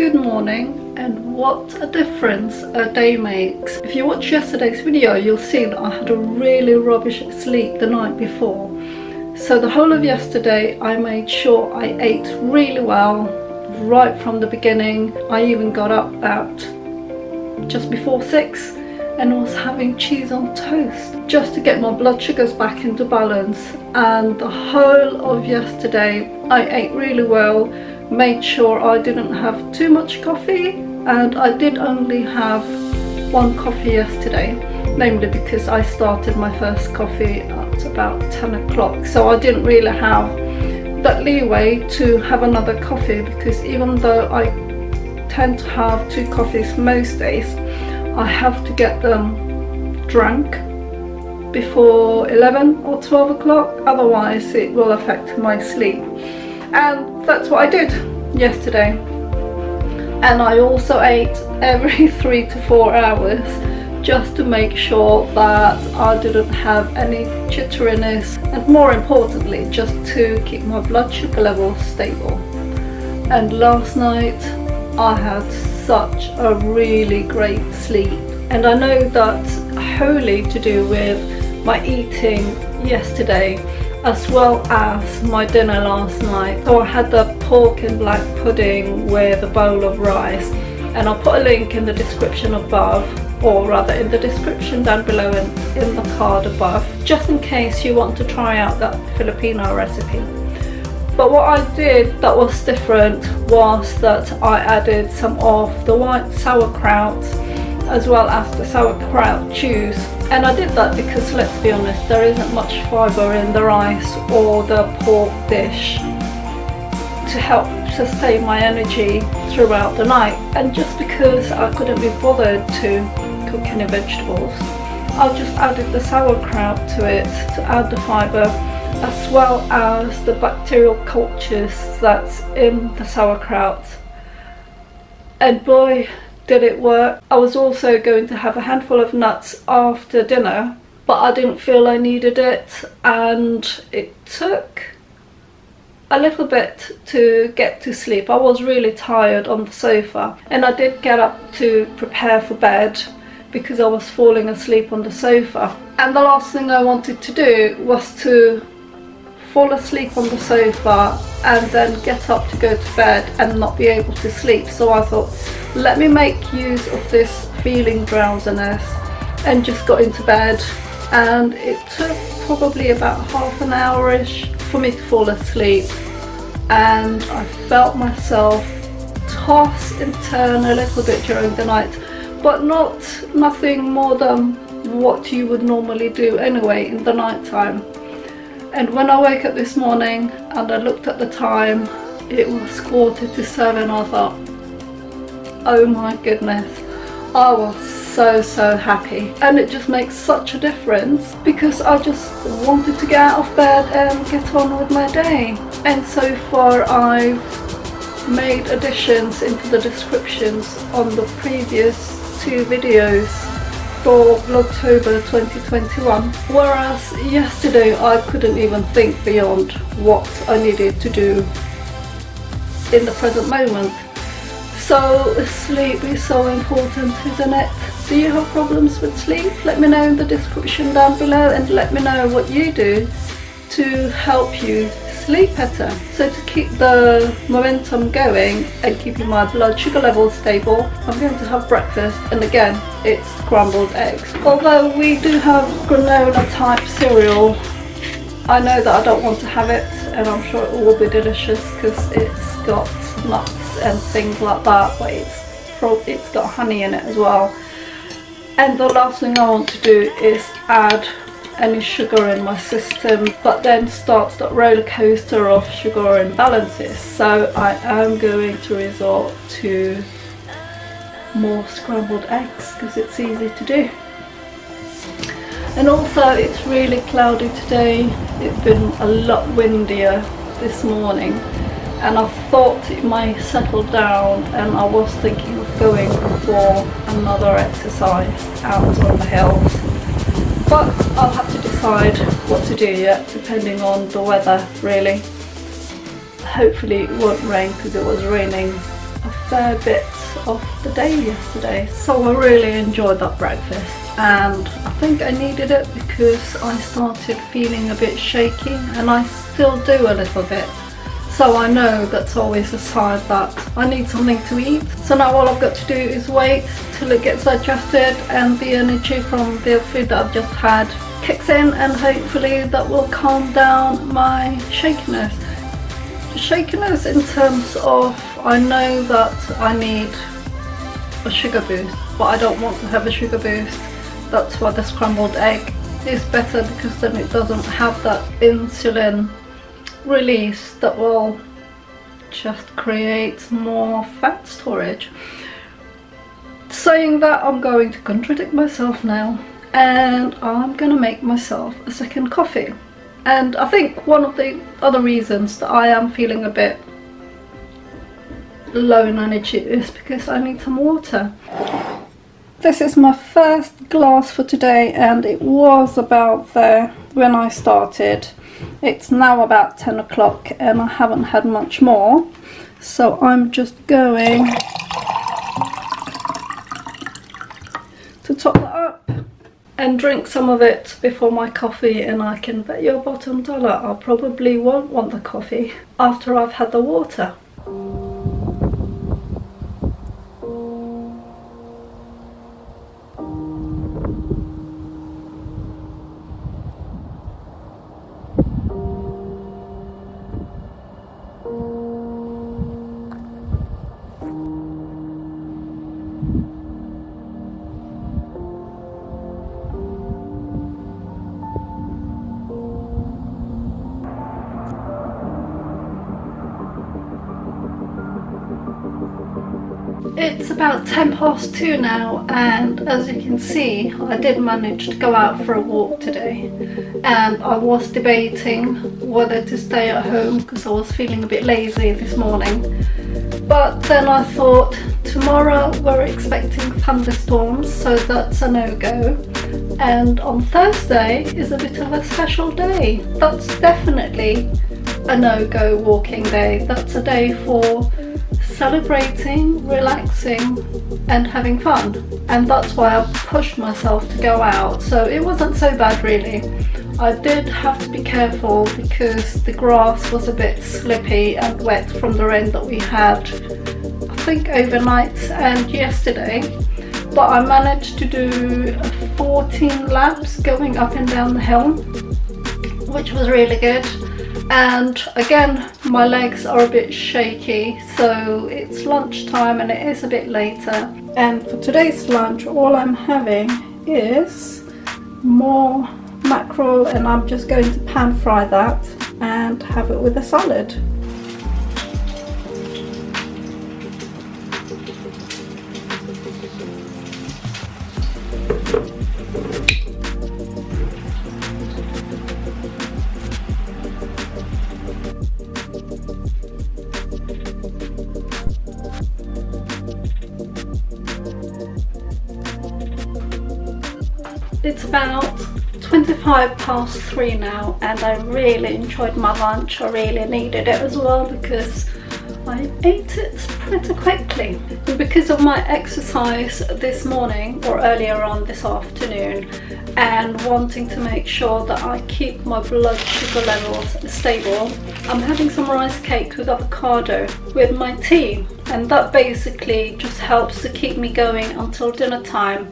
Good morning, and what a difference a day makes. If you watch yesterday's video, you'll see that I had a really rubbish sleep the night before. So the whole of yesterday I made sure I ate really well right from the beginning. I even got up at just before 6 and was having cheese on toast just to get my blood sugars back into balance. And the whole of yesterday I ate really well, made sure I didn't have too much coffee, and I did only have one coffee yesterday, namely because I started my first coffee at about 10 o'clock, so I didn't really have that leeway to have another coffee, because even though I tend to have 2 coffees most days, I have to get them drunk before 11 or 12 o'clock, otherwise it will affect my sleep. And that's what I did yesterday. And I also ate every 3 to 4 hours just to make sure that I didn't have any jitteriness, and more importantly just to keep my blood sugar levels stable. And last night I had such a really great sleep, and I know that's wholly to do with my eating yesterday as well as my dinner last night. So I had the pork and black pudding with a bowl of rice, and I'll put a link in the description above, or rather in the description down below and in the card above, just in case you want to try out that Filipino recipe. But what I did that was different was that I added some of the white sauerkraut as well as the sauerkraut juice. And I did that because, let's be honest, there isn't much fibre in the rice or the pork dish to help sustain my energy throughout the night. And just because I couldn't be bothered to cook any vegetables, I just added the sauerkraut to it to add the fibre, as well as the bacterial cultures that's in the sauerkraut. And boy, did it work. I was also going to have a handful of nuts after dinner, but I didn't feel I needed it, and it took a little bit to get to sleep. I was really tired on the sofa, and I did get up to prepare for bed because I was falling asleep on the sofa. And the last thing I wanted to do was to fall asleep on the sofa and then get up to go to bed and not be able to sleep. So I thought, let me make use of this feeling drowsiness, and just got into bed. And it took probably about half an hour-ish for me to fall asleep, and I felt myself toss and turn a little bit during the night, but nothing more than what you would normally do anyway in the night time. And when I woke up this morning and I looked at the time, it was 7:15. I thought, oh my goodness, I was so happy. And it just makes such a difference, because I just wanted to get out of bed and get on with my day. And so far I've made additions into the descriptions on the previous 2 videos for Vlogtober 2021, whereas yesterday I couldn't even think beyond what I needed to do in the present moment. So sleep is so important, isn't it? Do you have problems with sleep? Let me know in the description down below, and let me know what you do to help you sleep better. So to keep the momentum going and keeping my blood sugar levels stable, I'm going to have breakfast, and again it's scrambled eggs. Although we do have granola type cereal, I know that I don't want to have it, and I'm sure it will be delicious because it's got nuts and things like that, but it's got honey in it as well. And the last thing I want to do is add any sugar in my system, but then starts that roller coaster of sugar imbalances. So I am going to resort to more scrambled eggs because it's easy to do. And also it's really cloudy today. It's been a lot windier this morning, and I thought it might settle down, and I was thinking of going for another exercise out on the hills. But I'll have to decide what to do yet, depending on the weather really. Hopefully it won't rain, because it was raining a fair bit of the day yesterday, so I really enjoyed that breakfast, and I think I needed it because I started feeling a bit shaky, and I still do a little bit. So I know that's always a sign that I need something to eat. So now all I've got to do is wait till it gets digested and the energy from the food that I've just had kicks in, and hopefully that will calm down my shakiness. Shakiness in terms of, I know that I need a sugar boost, but I don't want to have a sugar boost. That's why the scrambled egg is better, because then it doesn't have that insulin release that will just create more fat storage. Saying that, I'm going to contradict myself now, and I'm gonna make myself a second coffee. And I think one of the other reasons that I am feeling a bit low in energy is because I need some water. This is my first glass for today, and it was about there when I started. It's now about 10 o'clock and I haven't had much more, so I'm just going to top that up and drink some of it before my coffee, and I can bet your bottom dollar I probably won't want the coffee after I've had the water. It's about 2:10 now, and as you can see, I did manage to go out for a walk today, and I was debating whether to stay at home because I was feeling a bit lazy this morning. But then I thought, tomorrow we're expecting thunderstorms, so that's a no-go. And on Thursday is a bit of a special day. That's definitely a no-go walking day. That's a day for celebrating, relaxing and having fun, and that's why I pushed myself to go out. So it wasn't so bad really. I did have to be careful because the grass was a bit slippy and wet from the rain that we had, I think overnight and yesterday, but I managed to do 14 laps going up and down the hill, which was really good. And again, my legs are a bit shaky, so it's lunchtime and it is a bit later. And for today's lunch, all I'm having is more mackerel, and I'm just going to pan fry that and have it with a salad. It's about 3:25 now, and I really enjoyed my lunch. I really needed it as well because I ate it pretty quickly. And because of my exercise this morning or earlier on this afternoon, and wanting to make sure that I keep my blood sugar levels stable, I'm having some rice cake with avocado with my tea, and that basically just helps to keep me going until dinner time,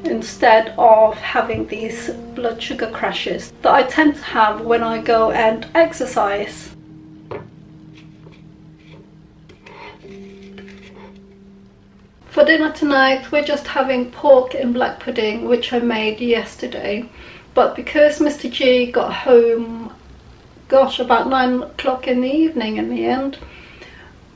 instead of having these blood sugar crashes that I tend to have when I go and exercise. For dinner tonight, we're just having pork and black pudding, which I made yesterday, but because Mr. G got home, gosh, about 9 o'clock in the evening in the end,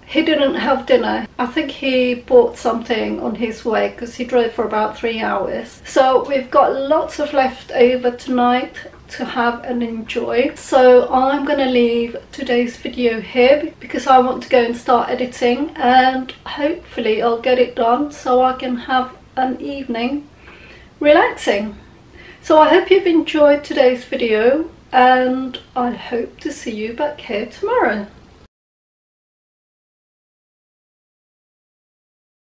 he didn't have dinner. I think he bought something on his way because he drove for about 3 hours. So we've got lots of leftover tonight to have and enjoy. So I'm gonna leave today's video here because I want to go and start editing, and hopefully I'll get it done so I can have an evening relaxing. So I hope you've enjoyed today's video, and I hope to see you back here tomorrow.